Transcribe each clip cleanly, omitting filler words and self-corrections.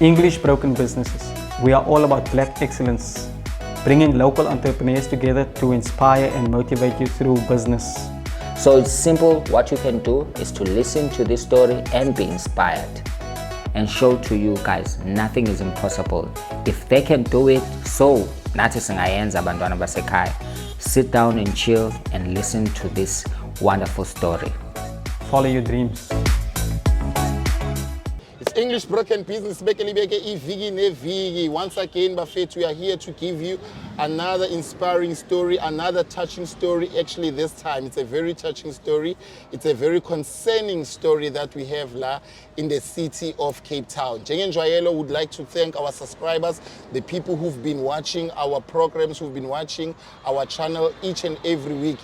English Broken Businesses. We are all about black excellence, bringing local entrepreneurs together to inspire and motivate you through business. So it's simple. What you can do is to listen to this story and be inspired, and show to you guys nothing is impossible. If they can do it, so nathi singayenza abantwana basekhaya. Sit down and chill and listen to this wonderful story. Follow your dreams. It's English Broken Business. Once again, Buffett, we are here to give you another inspiring story, another touching story. Actually, this time it's a very touching story. It's a very concerning story that we have in the city of Cape Town. Jengen Joyelo would like to thank our subscribers, the people who've been watching our programs, who've been watching our channel each and every week.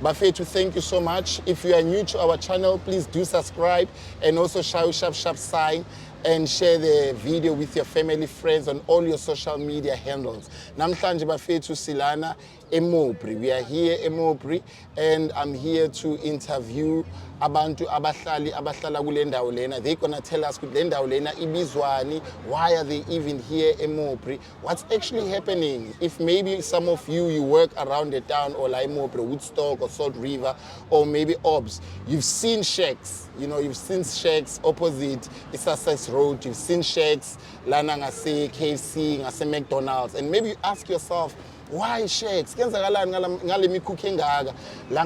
Buffett, thank you so much. If you are new to our channel, please do subscribe and also sharp sign and share the video with your family, friends on all your social media handles. Namhlanje bafethu silana Mowbray. We are here in Mowbray and I'm here to interview abantu abahlala kule ndawo lena. They're gonna tell us le ndawo lena ibizwani, why are they even here in Mowbray, what's actually happening. If maybe some of you work around the town or like Mowbray, Woodstock or Salt River or maybe Orbs, you've seen shacks, you've seen shacks opposite Sussex Road, you've seen shacks lana ngase KFC, ngase McDonald's, and maybe you ask yourself, why shacks?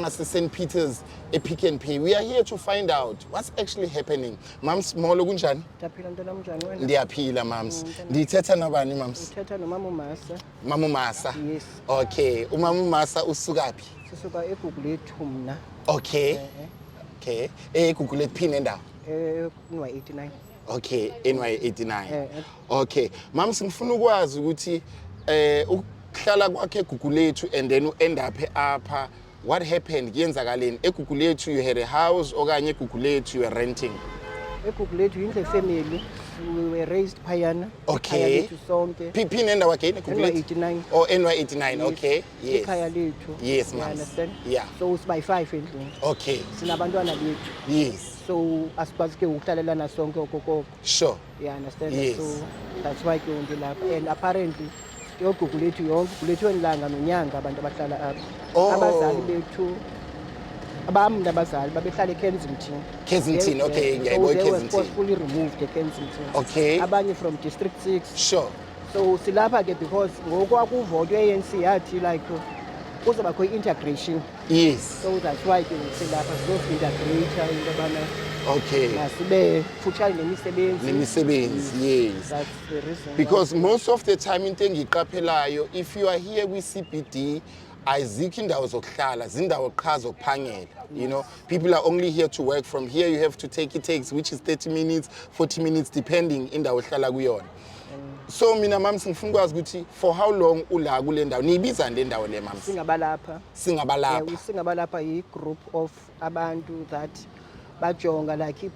St. Peter's, a Pick and Pay. We are here to find out what's actually happening. Mams, molo kunjani? Ndiyaphila mams. Ndithetha nabani mams? Ndithetha nomama uMasa. Mama uMasa. Yes. Okay. Umama uMasa usuka phi? Sisuka eGugulethu mna. Okay. Okay. eGugulethu phi nendawo? NY89. Okay, NY89. Okay. Mams, ngifuna ukwazi ukuthi uhlala kwakhe eGugulethu and then end up apha. What happened? Yenzakaleni eGugulethu you had a house okanye eGugulethu you were renting? eGugulethu indle family, we were raised phayana. Okay. Phi nendawo again eGugulethu? NY89. Oh, NY89. Okay. Yes. Ekhaya lethu. Yes, ma'am. You understand? Yeah. So siba 5 endlini. Okay. Sinabantwana bethu. Yes. So asikwazi ke ukuhlalelana sonke okokoko. Sure. You understand? Yes. So that's why ke ndilapha, and apparently yoGugulethu yonke uGugulethu enilanga nonyanga abantu abahlala apha. Abazali bethu abami nabazali babehlala eKensington. Kensington, okay, So ngiyayibona they were Kensington. forcefully removed eKensington. Okay. Abanye from District 6. Sure. So silapha ke because ngokwakuvotwe ANC yathi like kuzoba khona integration. Yes. So that's why ke silapha integrate into abana. Okay. Nasibe futshane nemisebenzi. Yes. That's the reason. Because most of the time into engiqaphelayo, if you are here with CBD, azikho indawo zokuhlala, zindawo qha zokuphangela. People are only here to work. From here you have to take which is 30 minutes, 40 minutes depending indawo ohlala kuyona. So mina mama ngifuna ukwazi ukuthi for how long ula kule ndawo? Niyibizani le ndawo le mama? Singabalapha. Singabalapha. Yeah, Singabalapha yi group of abantu that bajonga like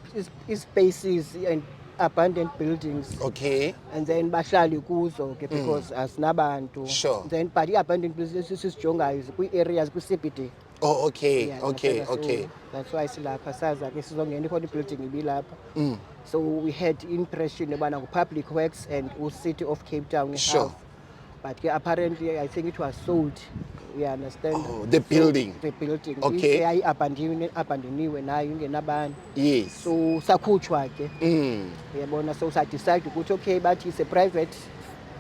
spaces and abandoned buildings. Okay. And then bahlali kuzo ke because asinabantu. Sure. Then but abandoned buildings sisijongayo kwi-areas kwi-CBD. Oh, okay. Yeah, Okay. so Okay. that's why silapha saza ke sizongena ikhona building ibilapha. So we had impression about Public Works and City of Cape Town. Sure. But apparently I think it was sold. We understand. Oh, the building. The building. Okay. If abandoniwe nayo ingenabantu. Yes. So sakhutshwa ke. Uyabona, so sa decide ukuthi okay but it's a private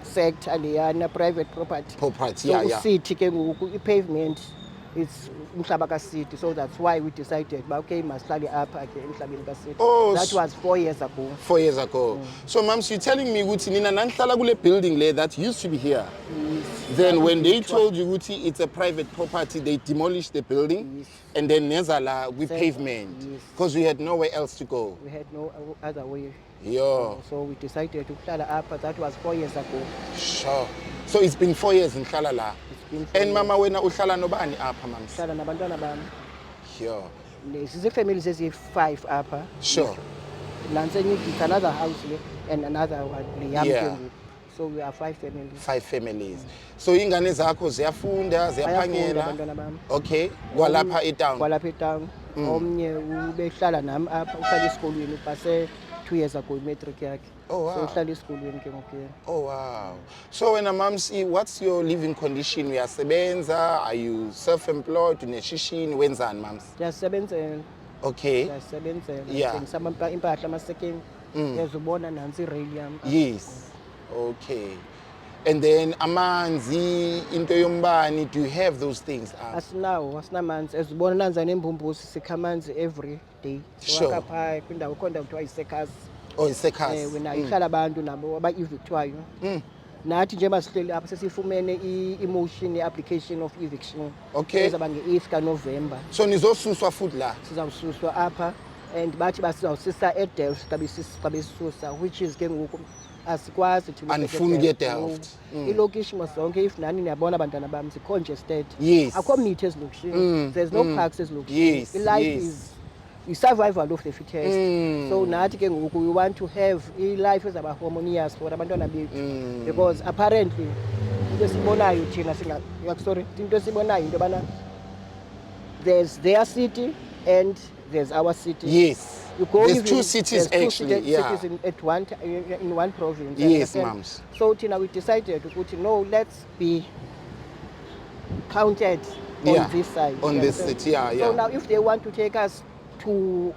sector leyana, private property. Property, so yeah. City ke ngoku i-pavement it's umhlaba kaCity, so that's why we decided okay masihlale apha ke emhlabeni kaCity. Oh, that was 4 years ago. 4 years ago. So mams, you're telling me ukuthi nina nanihlala kule building there that used to be here. Yes. Then when they told you ukuthi it's a private property, they demolished the building. Yes. And then nezala with pavement. Yes. Because we had nowhere else to go. We had no other way. Yo. So we decided to hlala apha. That was 4 years ago. Sure. So it's been 4 years in la. It's been 4 And years. mama wena uhlala nobani apha mams? Hlala nabantwana bami. Yo. Sizi families ezi-5 apha. Sure. Lansenye it's another house here and another one. Yeah. So we are 5 families. 5 families. So ingane zakho ziyafunda, ziyaphangela. Abantwana bami. Okay. Kwalapha etown. Kwalapha etown. omnye ubehlala nami apha uhlala esikolweni upase 2 years ago imatric yakhe. Oh, wow. So uhlala esikolweni ke ngoku yena. Oh, wow. So when a mom's, what's your living condition? Uyasebenza? Are you self-employed? Uneshishini? Wenzani, moms? Ndiyasebenzela. Okay. Ndiyasebenzela. Yeah. Ndithengisa impahla amasekeni. Uyazibona nansi i-rail yam. Yes. Okay. And then amanzi, into yombani, do you have those things? Asinamanzi. Ezibona nanza nembumbusi sikha amanzi every day. Sure. Wakapha kwindawo khona kuthiwa isekhasi. Oh, isekhasi. Wena ihlala abantu nabo aba-evictwayo. Nathi njengoba sihleli apha sesifumene i-motion ye-application of eviction. Okay. Ezaba nge-8th kaNovember. So nizosuswa futhi la? Sizawususwa apha and bathi basizawusisa eDelft xa besisusa, which is ke ngoku asikwazi thina. Anifuni ukuya eDelft. Ilokishi zonke if nani niyabona abantwana bam zi-congested. Yes. Akho mithi ezilokishini. There's no parks ezilokishini. Yes. I-life is survival of the fittest. So nathi ke ngoku we want to have i-life ezaba harmonious for abantwana bethu, because apparently into esibonayo thina into esibonayo into yobana there's their city and there's our city. Yes. You go There's even- two cities there's actually. two Yeah. cities in one province. Yes, understand? mums. So Tina, we decided to put, no, let's be counted Yeah, on this side. on you this understand? city, yeah, yeah. So now if they want to take us to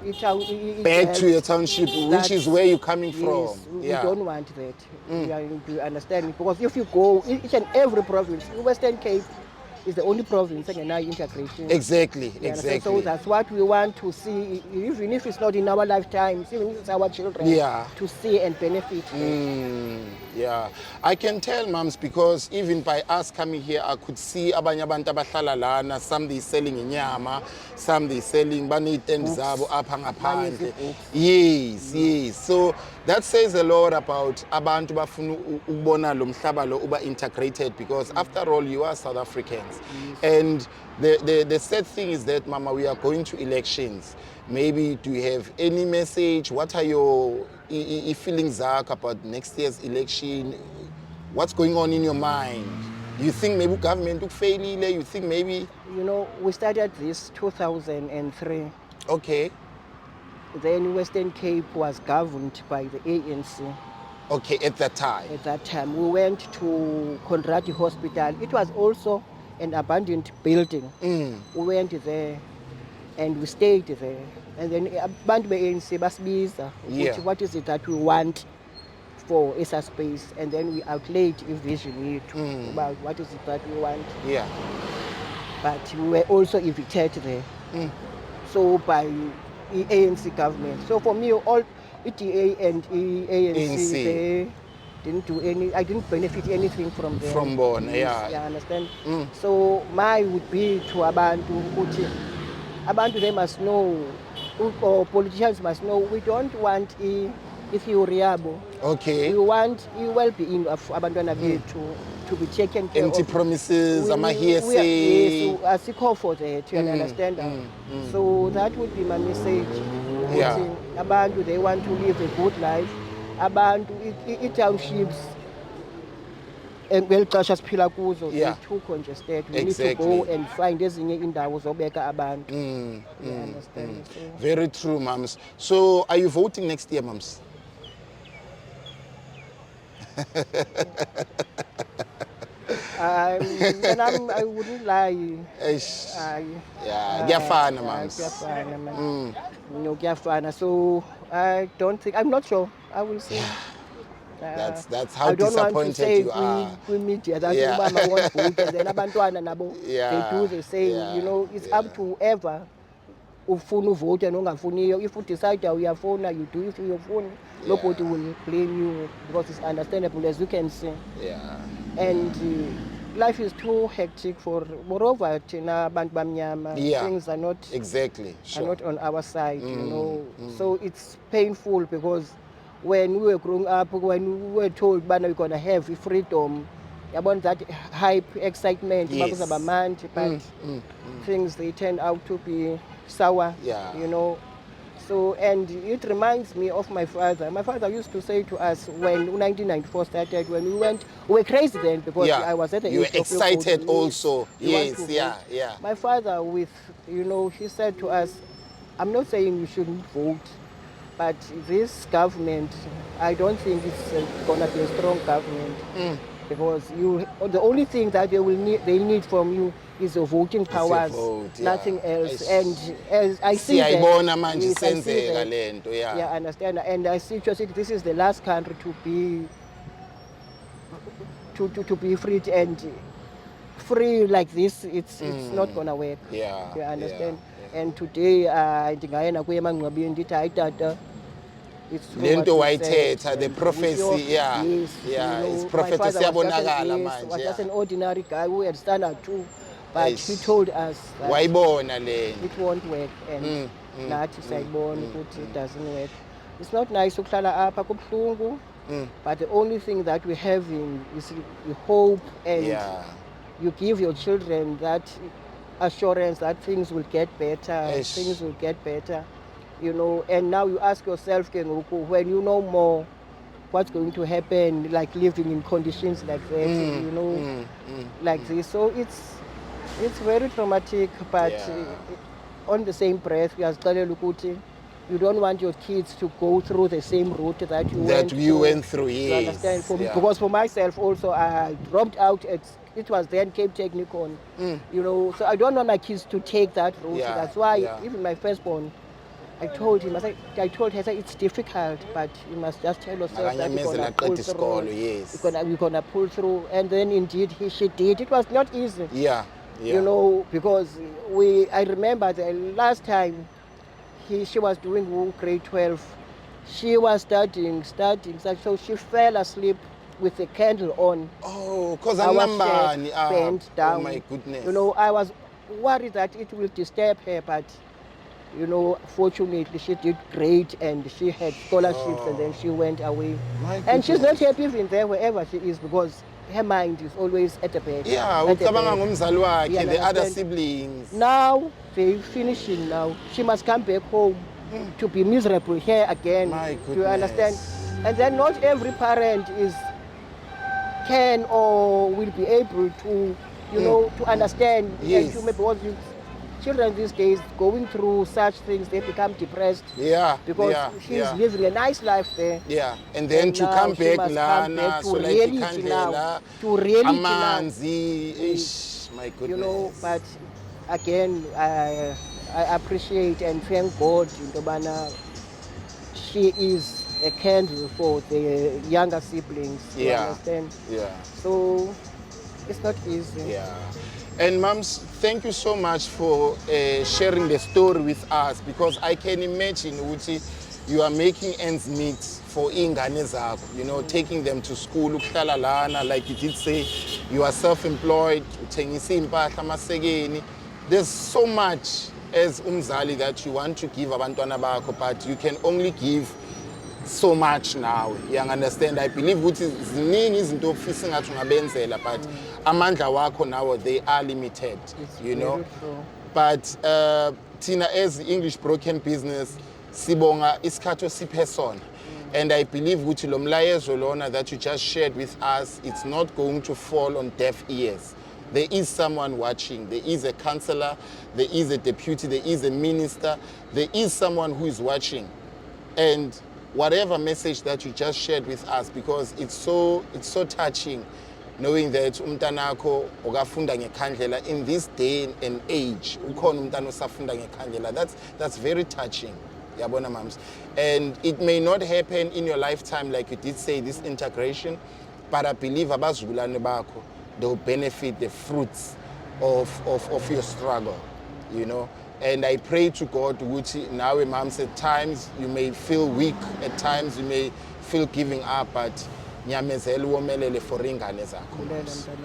Back to your township, which is where you're coming from. Yes, we Yeah. don't want that. Do you understand? Because if you go, each and every province, Western Cape is the only province that can integration. Exactly, You understand? exactly. So that's what we want to see, even if it's not in our lifetimes, even if it's our children, Yeah. to see and benefit. Yeah, I can tell, mums, because even by us coming here, I could see abanye abantu abahlala lana. Some they selling inyama, some they selling baney'tent zabo apha ngaphandle. Yes, yes. So that says a lot about abantu bafuna ukubona lo mhlaba lo uba integrated, because after all you are South Africans. And the sad thing is that, Mama, we are going to elections. Maybe do you have any message? What are your feelings about next year's election? What's going on in your mind? You think maybe government took failure? You think maybe? You know, we started this 2003. Okay. Then Western Cape was governed by the ANC. Okay, at that time. At that time, we went to Conradi Hospital. It was also an abandoned building. We went there and we stayed there. And then abantu be-ANC basibiza Yeah. ukuthi what is it that we want for ESA space, and then we outlaid a vision yethu about what is it that we want. Yeah. But we were also evicted there. So by the ANC government. So for me, all ETA and ANC, they didn't do any, I didn't benefit anything from them. From Bon, yeah. Yeah, understand? So my would be to Abantu, Abantu, they must know, or politicians must know, we don't want Ithuriabo. Okay. We want well-being of abantwana bethu to be taken care Empty of. promises, Yes, amahiyesi. asikho for that, you understand? So that would be my message. Yeah. Ukuthi abantu, they want to live a good life. Abantu, i-townships, ngeli xesha siphila kuzo, Yeah. they're too congested. We need Exactly. to go and find ezinye indawo zobeka abantu. You understand? So, Very true, mums. So are you voting next year, mums? I wouldn't lie. Eish. Yeah, Yeah, kuyafana, mums. kuyafana, man. No, kuyafana. So I don't think, I'm not sure. I will see. That's how I don't want to disappointed say you are. media that Yeah. ubaba won't vote, and then abantwana nabo, Yeah, they do the same. yeah, You know, it's yeah. up to whoever ufuna uvote nongafuniyo. If you decide uyafuna, you do. If you ufuni, nobody will blame you, because it's understandable, as you can see. Yeah. And life is too hectic for, moreover, thina abantu bamnyama, Yeah. things are not Exactly. are Sure. not on our side, you know. So it's painful, because when we were growing up, when we were told that we're going to have freedom, about that hype, excitement, Yes. but things, they turn out to be sour, Yeah. you know. So, and it reminds me of my father. My father used to say to us when 1994 started, when we were crazy then, because Yeah. I was at the You were age of excited voting. also. We want Yes, to yeah, vote. yeah. My father, with, you know, he said to us, I'm not saying you shouldn't vote, but this government, I don't think it's gonna be a strong government because the only thing that they need from you is your voting powers, vote, yeah. nothing else. Eish. And as I see that, Siyayibona manje yes, I see isenzeka that. lento, yeah. Yeah, I understand. And I see just this is the last country to be free and free like this. It's not gonna work. Yeah, You understand? yeah. And today, ndingayena kuye emangcwabeni ndithi hayi tata, it's true Lento what you said. wayithetha, the And prophecy, with yeah. Yes, Yeah, you know, it's my prophecy father was siyabonakala was manje. just Yeah. an ordinary guy who had standard too, but Eish. he told us that Wayibona lento. it won't work, and nathi sayibona ukuthi it doesn't work. It's not nice ukuhlala apha kubuhlungu, but the only thing that we have is hope, and Yeah. you give your children that assurance that things will get better, Eish. things will get better, you know. And now you ask yourself, when you know more, what's going to happen, like living in conditions like that, you know, like this. So it's very traumatic, but on the same breath, we are you don't want your kids to go through the same route that you went through. You Yes. understand? Yeah. Because for myself also, I dropped out it was then Cape Technicon, you know, so I don't want my kids to take that route. Yeah, That's why yeah. even my firstborn, I told him, I told her, I said, it's difficult, but you must just tell yourself that you're gonna pull through. Yes. You're gonna pull through, and then indeed she did. It was not easy. Yeah. Yeah. You know, because I remember the last time she was doing grade 12, she was studying, so she fell asleep with the candle on. Oh, because I I'm was bent down. Oh my goodness. You know, I was worried that it will disturb her, but you know, fortunately she did great and she had scholarships and then she went away. And she's not happy even there wherever she is because her mind is always at the back. Yeah, at the ucabanga back. ngomzali wakhe, Yeah, the other understand? siblings. Now they're finishing now. She must come back home to be miserable here again. My Do you understand? goodness. And then not every parent can or will be able to, you know, to understand. Yes. And because children these days going through such things, they become depressed. Yeah. Because she's living a nice life there. Yeah, and then And to now come she back must come lana, back to so like reality now. ikhandlela, To reality now. amanzi, ish, my goodness. You know, but again, I appreciate and thank God into Bana. She is a candle for the younger siblings. You Yeah. understand? Yeah. So it's not easy. Yeah. And mums, thank you so much for sharing the story with us, because I can imagine ukuthi you are making ends meet for ingane zakho, you know, taking them to school, ukuhlala lana, like you did say, you are self-employed, uthengisa impahla amasekeni. There's so much as umzali that you want to give abantwana bakho, but you can only give so much now. You understand? I believe ukuthi ziningi izinto ofisa ngathi ungabenzela, but amandla wakho now, they are limited, you know. Very true. But Tina, as English broken business, sibonga isikhathi osiphe sona. And I believe ukuthi lo mlayezo lona that you just shared with us, it's not going to fall on deaf ears. There is someone watching. There is a counselor, there is a deputy, there is a minister, there is someone who is watching. And whatever message that you just shared with us, because it's so touching knowing that umntanakho okafunda ngekhandlela in this day and age, ukhona umntana osafunda ngekhandlela. That's very touching. Yabona moms. And it may not happen in your lifetime, like you did say, this integration, but I believe abazulane bakho, they'll benefit the fruits of your struggle, you know. And I pray to God, ukuthi nawe moms, at times you may feel weak, at times you may feel giving up, but nyamezela uwomelele for ingane zakho.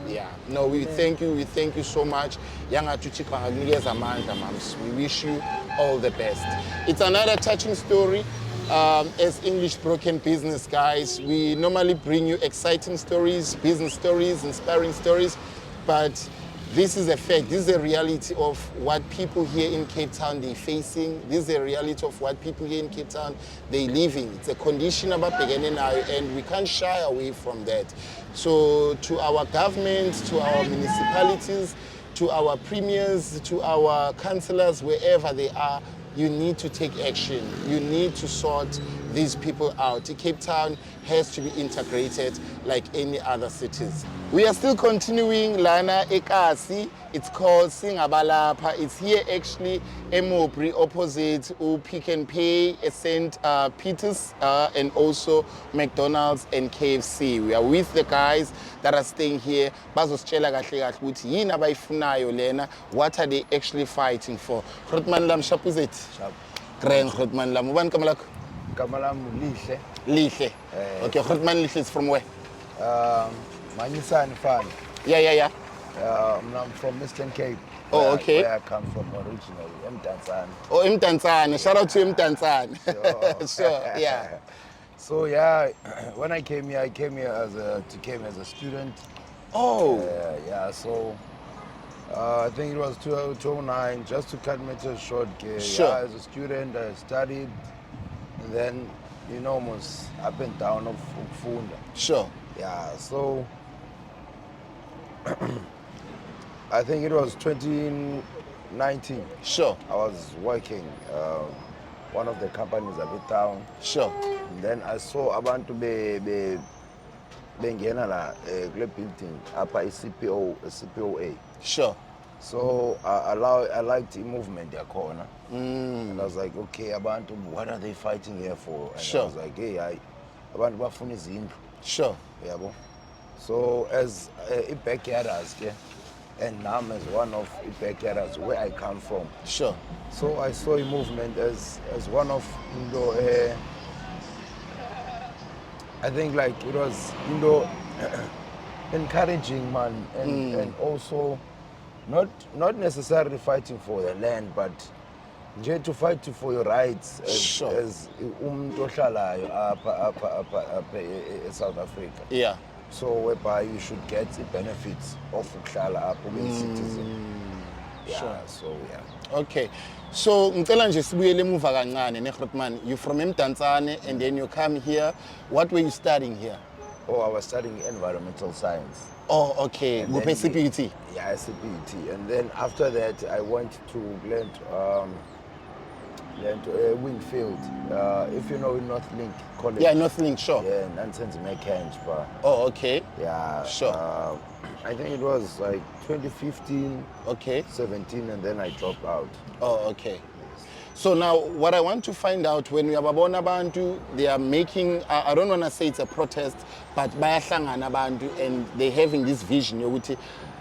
Yeah. No, we thank you so much. Yangathi uThixo angakunikeza amandla, moms. We wish you all the best. It's another touching story. As English Broken Business guys, we normally bring you exciting stories, business stories, inspiring stories, but this is a fact. This is a reality of what people here in Cape Town they're facing. This is a reality of what people here in Cape Town they're living. It's a condition about beginning now, and we can't shy away from that. So to our government, to our municipalities, to our premiers, to our councillors, wherever they are, you need to take action. You need to sort these people out. Cape Town has to be integrated like any other cities. We are still continuing Lana Ekasi. It's called Singabalapa. It's here actually in Mowbray, opposite Pick and Pay, St. Peter's, and also McDonald's and KFC. We are with the guys that are staying here. Bazositshela kahle kahle ukuthi yini abayifunayo lena, what are they actually fighting for? Grootman Lam, shap is it? Shap. Grand Grootman Lam. Ubani igama lakho? Igama lami Lihle. Lihle. Okay, Grootman Lihle is from where? Manyisani fan. Yeah. I'm from Eastern Cape. Oh, okay. Where I come from originally, Mdantsane. Oh, Mdantsane. Shout out to Mdantsane. Sure, yeah. So yeah, when I came here as a student. Oh. Yeah. So I think it was 2009. Just to cut matters short, sure. Yeah, as a student, I studied, and then almost up and down of Funda. Sure. Yeah. So I think it was 2019. Sure. I was working one of the companies a bit down. Sure. And then I saw abantu bengena la kule building upper CPOA. Sure. So I liked the movement yakhona. And I was like, okay, abantu, what are they fighting here for? And sure. I was like, hey, abantu bafuna izindlu. Sure. Yabo. So as a backyarders, and now as one of the backyarders where I come from. Sure. So I saw a movement as one of I think like it was encouraging man and also not necessarily fighting for the land, but just to fight for your rights as umuntu ohlalayo apha South Africa. Yeah. So whereby you should get the benefits of uhlala apha being citizen. Yeah, sure. So yeah. Okay. So ngicela nje sibuyele emuva kancane neGrootman. You from Mdantsane and then you come here. What were you studying here? Oh, I was studying environmental science. Oh, okay. Go CPUT. Yeah, CPUT. And then after that, I went to learn Wingfield. If you know Northlink College. Yeah, Northlink, sure. Yeah, nonsense mechanics, but. Oh, okay. Yeah. Sure. I think it was like 2015. Okay. 17, and then I dropped out. Oh, okay. So now, what I want to find out, when we have abona abantu, they are making, I don't want to say it's a protest, but bayahlangana abantu, and they're having this vision, yokuthi,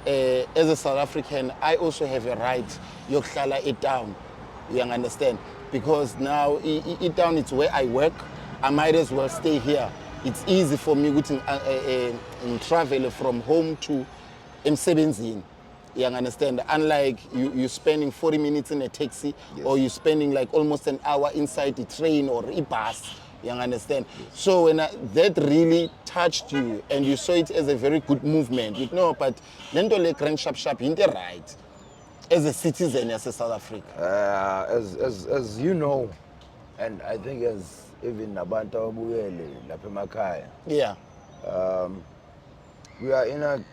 as a South African, I also have a right, yokuhlala it-town, you understand? Because now, it-town, it's where I work, I might as well stay here. It's easy for me to travel from home to emsebenzini. You understand? Unlike you spending 40 minutes in a taxi, yes, or you spending like almost an hour inside the train or a bus. You understand? Yes. So when that really touched you and you saw it as a very good movement, you know, but lento le grand sharp inte right as a citizen as a South Africa. As you know, and I think as even abantu abuyele lapha emakhaya. Yeah. We are in a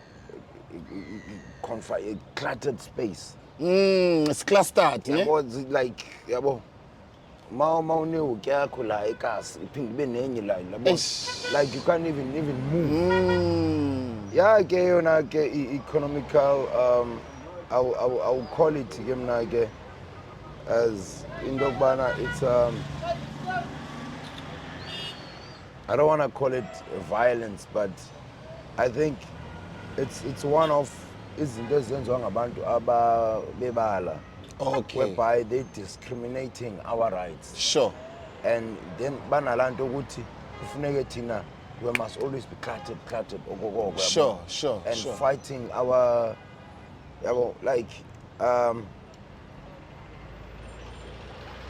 cluttered space. It's clustered, yeah? It's like, yabo, like you can't even move. Yeah, economical, I'll call it as in Dogbana, it's I don't want to call it violence, but I think it's one of izinto ezenziwa ngabantu abebala, okay, whereby they discriminating our rights. Sure. And then banalanto ukuthi kufuneke thina we must always be cluttered sure, and sure, fighting our like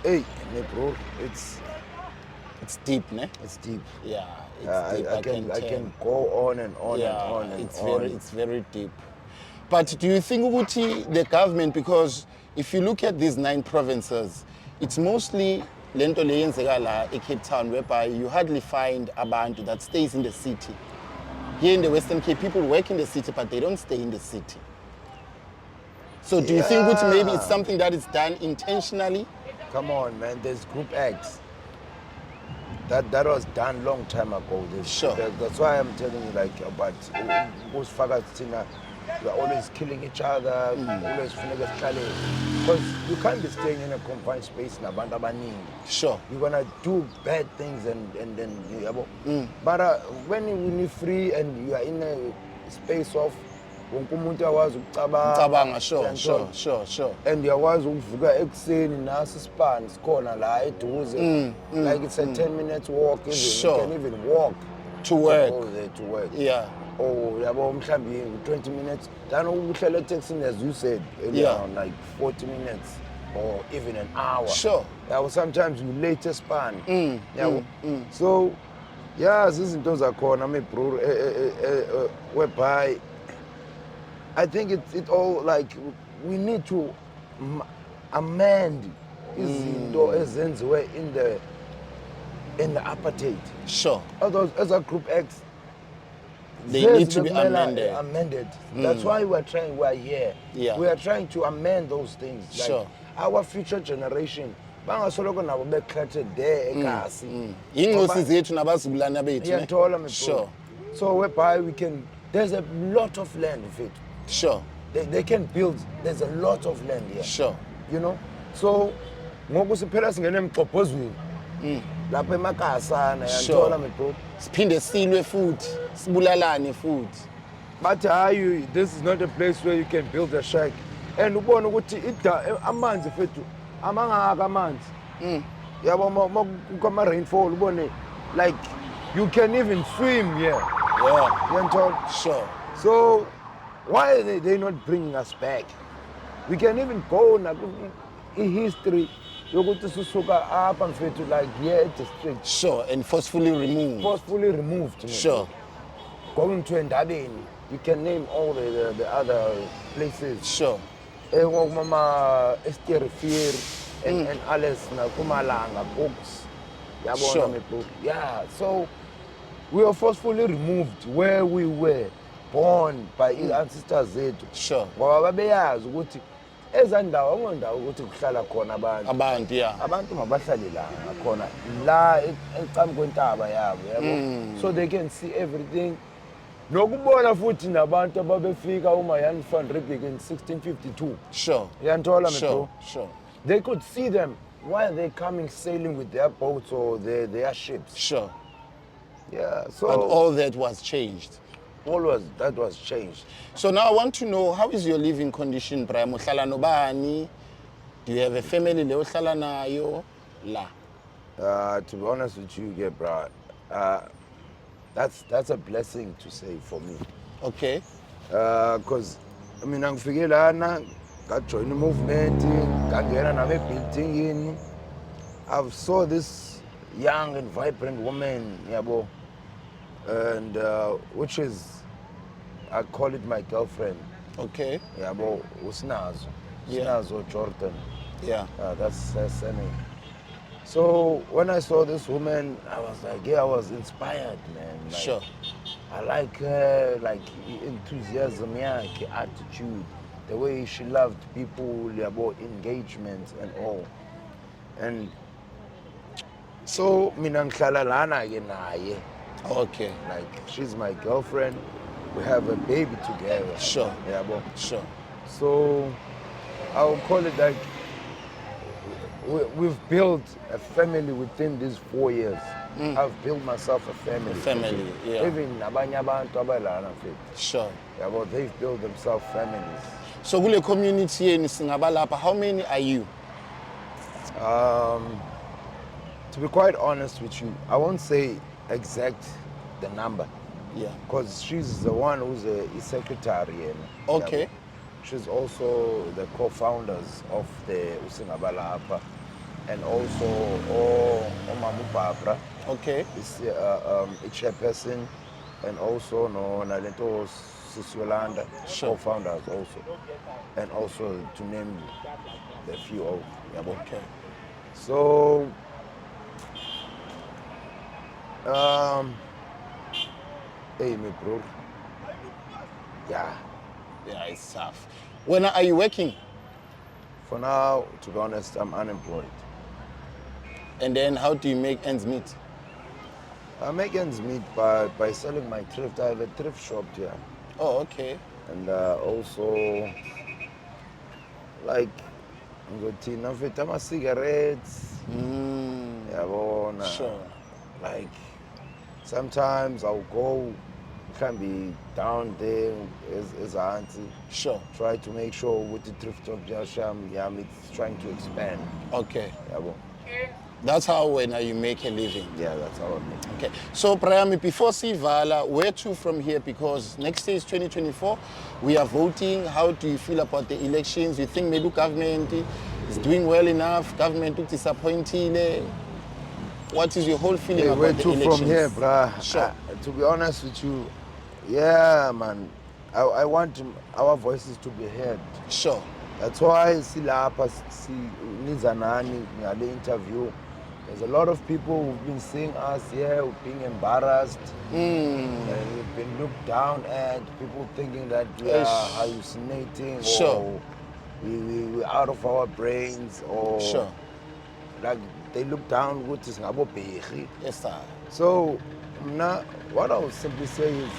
hey bro, it's deep, ne? It's deep. Yeah, it's deep. I can go on and on, yeah, and on and it's on. It's very deep. But do you think ukuthi the government, because if you look at these 9 provinces, it's mostly lento le yenzeka la eCape Town, whereby you hardly find abantu that stays in the city. Here in the Western Cape, people work in the city, but they don't stay in the city. So do you think ukuthi maybe it's something that is done intentionally? come on, man. There's group acts. That was done long time ago. Sure. That's why I'm telling you, like, about those fathers, we are always killing each other, always because you can't be staying in a confined space in abantu abaningi. Sure. You're gonna do bad things and then but when you're free and you are in a space of wonke umuntu uyakwazi Ngicabanga, uyanthola? sure. And uyakwazi ukuvuka ekuseni naso isipani sikhona la eduze, like it's a 10 minutes walk, even. Sure. You can even walk To work. go there to work. Yeah. Oh, yabo mhlambi 20 minutes. Then uhlala taxi, as you said earlier Yeah. on, like 40 minutes or even an hour. Sure. Yeah, sometimes you later span. So, yeah, zizinto zakhona me bro, whereby I think it all, like, we need to amend izinto ezenziwe in the apartheid. Sure. Others, as a group X, They need to be amended. That's why we are here. Yeah. We are trying to amend those things. Like, Sure. our future generation, bangasoloko nabo bekhethe there ekhasi. Ingosi zethu nabazukulwana bethu. ne? Iyanthola me bro. Sure. So whereby there's a lot of land with it. Sure. They can build. There's a lot of land here. Sure. You know? So ngoku siphela singene emgqobhozweni. Lapha emakhaya sana, Sure. yanthola me bro. Siphinde silwe futhi, sibulalane futhi. But this is not a place where you can build a shack. And ubona ukuthi amanzi fethu amangaka amanzi. Yabo kuma rainfall ubone, like you can even swim here. Yeah. Yanthola? Sure. So why are they not bringing us back? We can even go in history yokuthi susuka apha mfethu, like here district Sure. And forcefully removed. forcefully removed. Sure. Going to Endabeni, you can name all the other places. Sure. Mama Esterifier and alles na Kumalanga books. Sure. Yeah, so we were forcefully removed where we were born by ancestors zethu. Sure. Ngoba babeyazi ukuthi ezandawo ngondawo ukuthi kuhlala khona abantu. Abantu, yeah. Abantu mabahlale la khona la ecam kwentaba yabo, yabo. So they can see everything. Nokubona futhi nabantu ababefika uMayan van Riebeeck in 1652. Sure. Yanthola me Sure. bro. Sure. They could see them while they're coming sailing with their boats or their ships. Sure. Yeah, so But all that was changed. that was changed. So now I want to know, how is your living condition, Brian? Uhlala nobani? Do you have a family le uhlala nayo? La. To be honest with you, yeah, bro, that's a blessing to say for me. Okay. Because I mean, ngifike lana, ngajoin the movement, ngangena nami ebuildingini. I've saw this young and vibrant woman, yabo, and which is, I call it my girlfriend. Okay. Yabo, Usnazo. Yeah. Usnazo Jordan. Yeah. That's her name. So when I saw this woman, I was like, yeah, I was inspired, man. Like, Sure. I like her, like enthusiasm, yeah, attitude, the way she loved people, about engagement and all. And so mina ngihlala lana ke naye. Okay. Like she's my girlfriend. We have a baby together. Sure. Yeah, Sure. so I would call it like we've built a family within these 4 years. I've built myself a family. A family, yeah. Even abanye abantu abalana mfethu. Sure. Yeah, but they've built themselves families. So kule community yenu singabalapha, how many are you? To be quite honest with you, I won't say exact the number. Yeah. Because she's the one who's a secretary. And, Okay. yeah, she's also the co-founders of the Usingabala Apa, and also Omamu Babra Okay. is a chairperson, and also Nalento Sisiolanda, Sure. co-founders also, and also to name the few of. Yeah, Okay. so, hey, me bro. Yeah. Yeah, it's tough. When are you working? For now, to be honest, I'm unemployed. And then how do you make ends meet? I make ends meet by selling my thrift. I have a thrift shop here. Oh, okay. And also, like, I'm going to cigarettes. Yeah, Sure. Like, sometimes I'll go, can be down there as an auntie. Sure. Try to make sure with the thrift shop, it's trying to expand. Okay. Yeah, That's how when you make a living. yeah, that's how I make it. Okay. So Prayami, before Sivala, where to from here? Because next year is 2024. We are voting. How do you feel about the elections? You think maybe government is doing well enough? Government is disappointing? What is your whole feeling about Where the to elections? from here, bruh? Sure. To be honest with you, yeah, man. I want our voices to be heard. Sure. That's why silapha nizanani ngale interview. There's a lot of people who've been seeing us here, being embarrassed, and we've been looked down at. People thinking that we are hallucinating, Sure. or we're out of our brains, or Sure. like they look down with this ngabo bhegi. Yes, sir. So, what I would simply say is,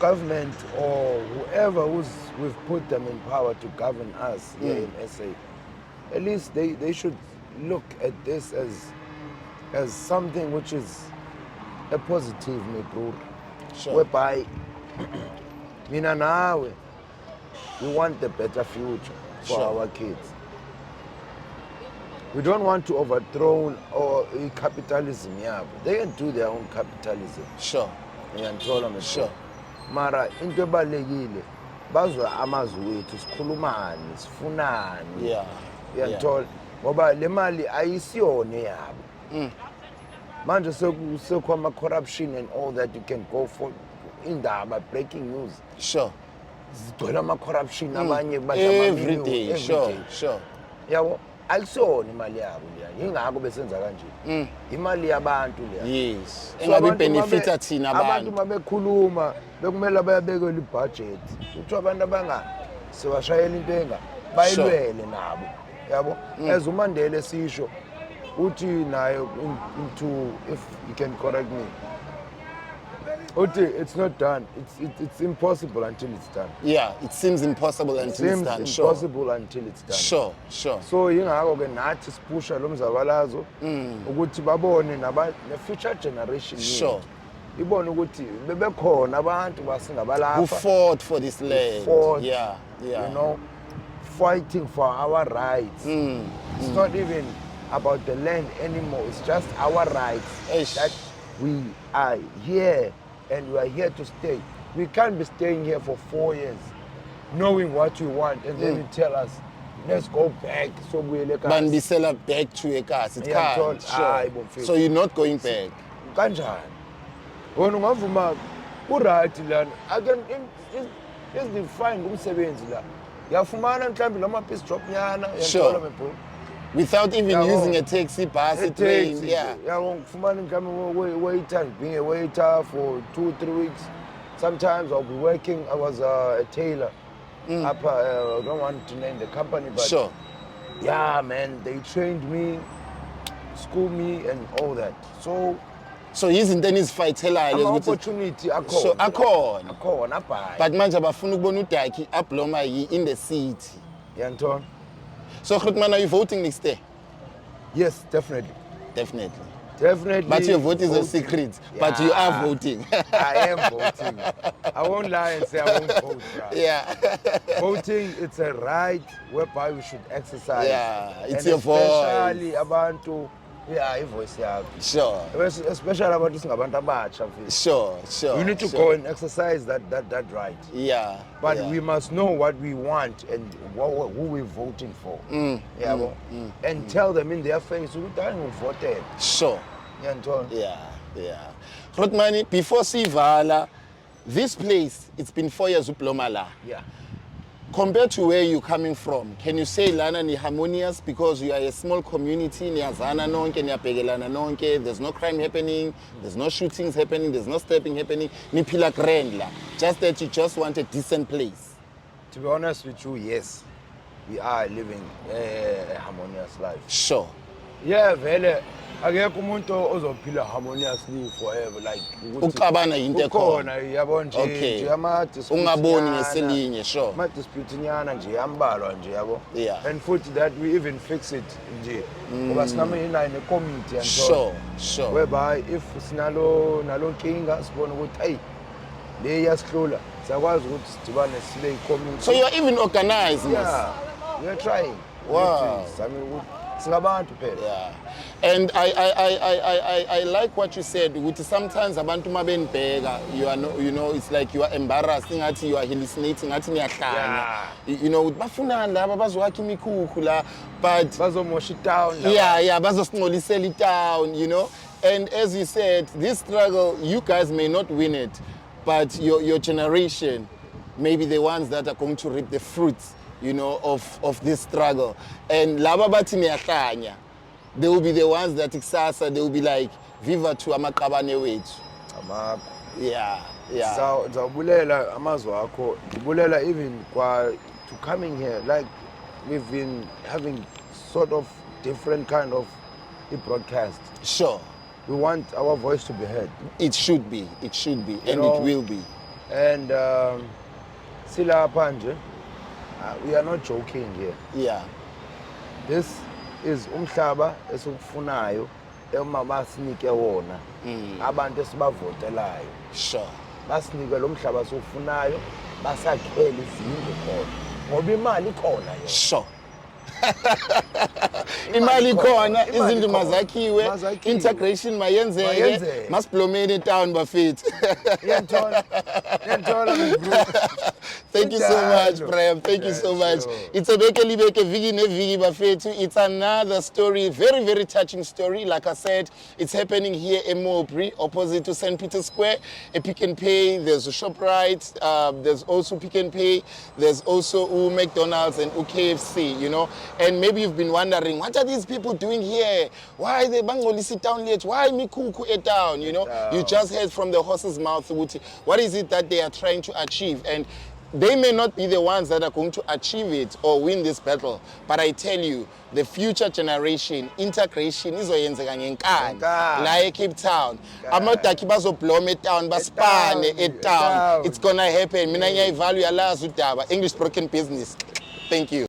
government or whoever we've put them in power to govern us here in SA, at least they should look at this as something which is a positive, my bro. Sure. Whereby, mina nawe, we want the better future for Sure. our kids. We don't want to overthrow capitalism. Yeah, they can do their own capitalism. Sure. Ngiyanthola mfowethu. Sure. Mara into ebalekile bazwe amazwi wethu sikhulumani sifunani. Yeah. Ngiyanthola ngoba le mali ayisiyone yabo. Manje sekho ama corruption and all that you can go for indaba breaking news. Sure. Zigcwele ama corruption abanye Every day. Sure. Sure. Yabo ayisiyona imali yabo leya. Yingakho besenza kanje. Imali yabantu leya. Yes. So Engabe abantu benefita thina abantu abantu. mabekhuluma bekumele bayabekela ibudget ukuthi abantu siwashayela intenga bayilwele nabo yabo as uMandela esisho uthi nayo into, if you can correct me, uthi it's not done, it's impossible until it's done. Yeah, it seems impossible until it's done. Seems Sure. impossible until it's done. Sure. Sure. So yingakho ke nathi sipusha lo mzabalazo ukuthi babone ne future generation Sure. ibone ukuthi bebekhona abantu Who basingabalapha fought for this land? fought, Yeah. you know, fighting for our rights. It's not even about the land anymore. It's just our rights Eish. that we are here and we are here to stay. We can't be staying here for 4 years knowing what we want and then you tell us, let's go back. So we Bandisela back to ekhaya. It Yeah, can't. hayi, Sure. bomfethu. So you're not going back. kanjani wena ungavuma uright lana again is defined umsebenzi la yafumana mhlambi lama piece drop nyana Sure. yanthola mebro Without even Yeah, using well, a taxi, bus, a train. Yeah. ngifumana mhlambi waiter, being a waiter for 2-3 weeks. Sometimes I'll be working. I was a tailor up I don't want to name the company, but Sure. yeah, man, they trained me, schooled me and all that. So izinto enizifayithelayo Ama ukuthi opportunity so akhona akhona. abhayi But manje abafuna ukubona uDaki abloma in the city. yantona. So Grootman, are you voting next year? Yes, definitely. Definitely. But your vote is a voting. secret. But you are Yeah. voting. I am voting. I won't lie and say I won't vote. Right? Yeah. Voting, it's a right whereby we should exercise. Yeah, it's And your voice. Especially abantu, yeah, voice yakho. Sure. Especially abantu singabantu abatsha. Sure. We need to sure. go and exercise that right. Yeah. But yeah. we must know what we want and who we're voting for. Yeah, and tell them in their face, we don't vote. Sure. Yantona. Yeah. Grootman, before Sivala, this place, it's been 4 years ubloma la. Yeah. Compared to where you're coming from, can you say lana ni harmonious because you are a small community, niyazana nonke, niyabhekelana nonke, there's no crime happening, there's no shootings happening, there's no stabbing happening, niphila grand la. Just that you just want a decent place. To be honest with you, yes, we are living a harmonious life. Sure. Yeah, vele akekho umuntu ozophila harmoniously forever like Uxabana yinto ekhona. ukhona yabo nje Okay. nje ama-dispute Ungaboni nyana, ngeselinye, sure. ama-dispute nyana nje ambalwa nje yabo. Yeah. And futhi that we even fix it nje ngoba sinama ne-committee and so Sure, sure. whereby if sinalo nkinga sibona ukuthi hey le yasihlula siyakwazi ukuthi sidibane sibe i-committee. So you're even organizing this? Yeah, we are trying. Wow. I mean, singabantu phela. Yeah. And I like what you said, which sometimes abantu mabenibheka, you are no, you know, it's like you are embarrassed, ngathi you are hallucinating, ngathi niyahlanya. You know, bafunani laba bazowakha imikhukhu la, but Bazomosha i-town. yeah, bazosingcolisela i-town, you know. And as you said, this struggle, you guys may not win it, but your generation may be the ones that are going to reap the fruits, you know, of this struggle. And laba bathi niyahlanya, they will be the ones that ikusasa, they will be like, viva to amaqabane wethu. Amakho. Yeah. Ngizawubulela amazwi akho. Ngibulela even to coming here. Like we've been having sort of different kind of broadcast. Sure. We want our voice to be heard. It should be, and it will be. And silapha nje, we are not joking here. Yeah. This is umhlaba esikufunayo emabasinike wona abantu esibavotelayo. Sure. Basinike lo mhlaba esiwufunayo basakhele izindlu khona ngoba imali ikhona yona. Sure. Imali khona, izindlu mazakhiwe, integration mayenzeke, masiblomeni town bafethu. Thank you so much, Prem. Thank you so much. It's a vigi nevigi bafethu. It's another story, very, very touching story. Like I said, it's happening here in Mowbray, opposite to St. Peter's Square. A Pick and Pay, there's a ShopRite, there's also Pick and Pay, there's also McDonald's and KFC, you know. And maybe you've been wondering, what are these people doing here? Why are they bangolisi town late? Why mikuku e town? You know, you just heard from the horse's mouth. What is it that they are trying to achieve? And they may not be the ones that are going to achieve it or win this battle, but I tell you, the future generation, integration izoyenzeka ngenkani la eCape Town. Amadaki bazobloma eTown, baspane eTown. It's gonna happen. Mina ngiyayivalue yalazi udaba. English broken business. Thank you.